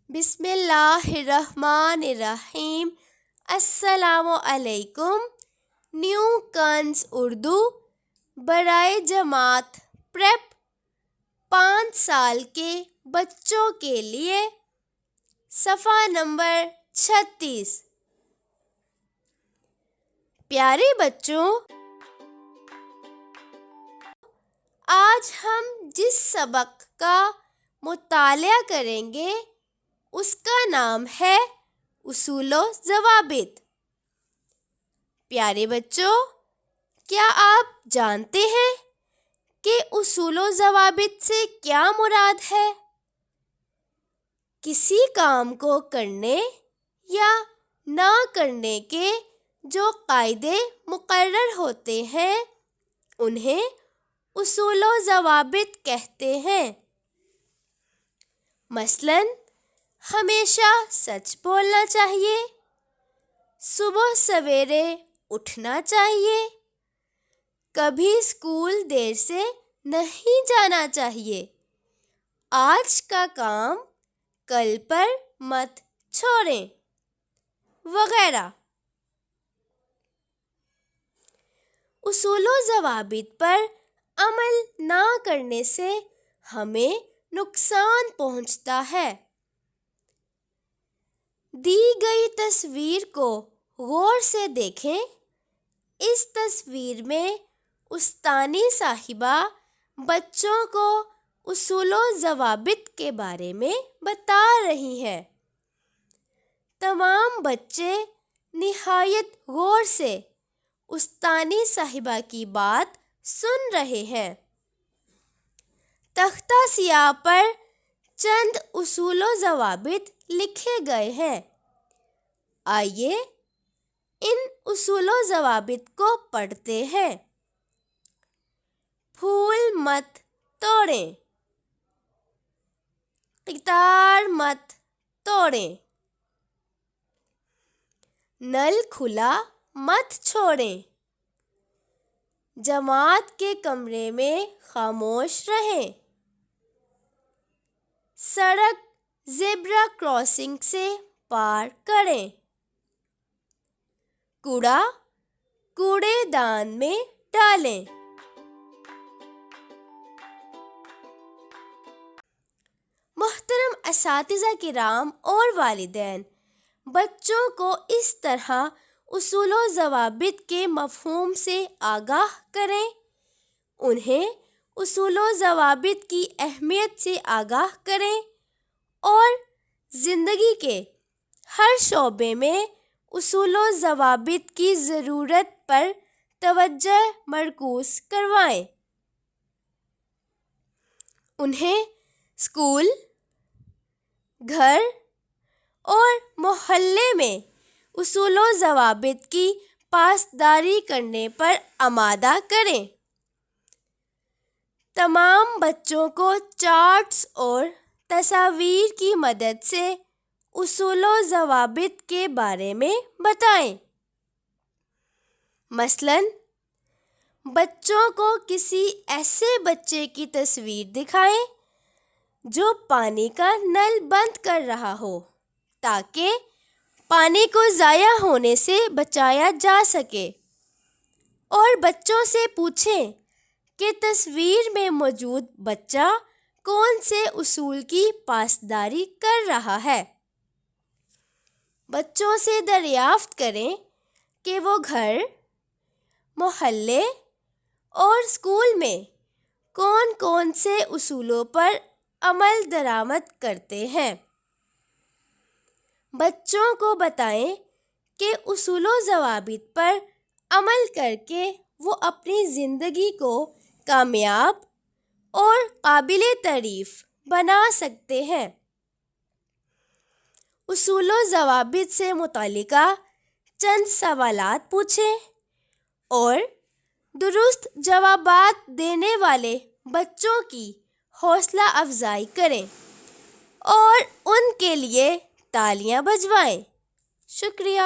بسم اللہ الرحمن الرحیم۔ السلام علیکم۔ نیو کنز اردو برائے جماعت پریپ 5 سال کے بچوں کے لیے، صفحہ نمبر 36۔ پیارے بچوں، آج ہم جس سبق کا مطالعہ کریں گے اس کا نام ہے اصول و ضوابط۔ پیارے بچوں، کیا آپ جانتے ہیں کہ اصول و ضوابط سے کیا مراد ہے؟ کسی کام کو کرنے یا نہ کرنے کے جو قاعدے مقرر ہوتے ہیں انہیں اصول و ضوابط کہتے ہیں۔ مثلاً ہمیشہ سچ بولنا چاہیے، صبح سویرے اٹھنا چاہیے، کبھی اسکول دیر سے نہیں جانا چاہیے، آج کا کام کل پر مت چھوڑیں، وغیرہ۔ اصول و ضوابط پر عمل نہ کرنے سے ہمیں نقصان پہنچتا ہے۔ دی گئی تصویر کو غور سے دیکھیں۔ اس تصویر میں استانی صاحبہ بچوں کو اصول و ضوابط کے بارے میں بتا رہی ہیں۔ تمام بچے نہایت غور سے استانی صاحبہ کی بات سن رہے ہیں۔ تختہ سیاہ پر چند اصول و ضوابط لکھے گئے ہیں۔ آئیے ان اصول و ضوابط کو پڑھتے ہیں۔ پھول مت توڑیں، قطار مت توڑیں، نل کھلا مت چھوڑیں، جماعت کے کمرے میں خاموش رہیں، سڑک زیبرا کراسنگ سے پار کریں، کوڑا کوڑے دان میں ڈالیں۔ محترم اساتذہ کرام اور والدین، بچوں کو اس طرح اصول و ضوابط کے مفہوم سے آگاہ کریں، انہیں اصول و ضوابط کی اہمیت سے آگاہ کریں اور زندگی کے ہر شعبے میں اصول و ضوابط کی ضرورت پر توجہ مرکوز کروائیں۔ انہیں اسکول، گھر اور محلے میں اصول و ضوابط کی پاسداری کرنے پر آمادہ کریں۔ تمام بچوں کو چارٹس اور تصاویر کی مدد سے اصول و ضوابط کے بارے میں بتائیں۔ مثلاً بچوں کو کسی ایسے بچے کی تصویر دکھائیں جو پانی کا نل بند کر رہا ہو تاکہ پانی کو ضائع ہونے سے بچایا جا سکے، اور بچوں سے پوچھیں کہ تصویر میں موجود بچہ کون سے اصول کی پاسداری کر رہا ہے۔ بچوں سے دریافت کریں کہ وہ گھر، محلے اور اسکول میں کون کون سے اصولوں پر عمل درآمد کرتے ہیں۔ بچوں کو بتائیں کہ اصول و ضوابط پر عمل کر کے وہ اپنی زندگی کو کامیاب اور قابل تعریف بنا سکتے ہیں۔ اصول و ضوابط سے متعلقہ چند سوالات پوچھیں اور درست جوابات دینے والے بچوں کی حوصلہ افزائی کریں اور ان کے لیے تالیاں بجوائیں۔ شکریہ۔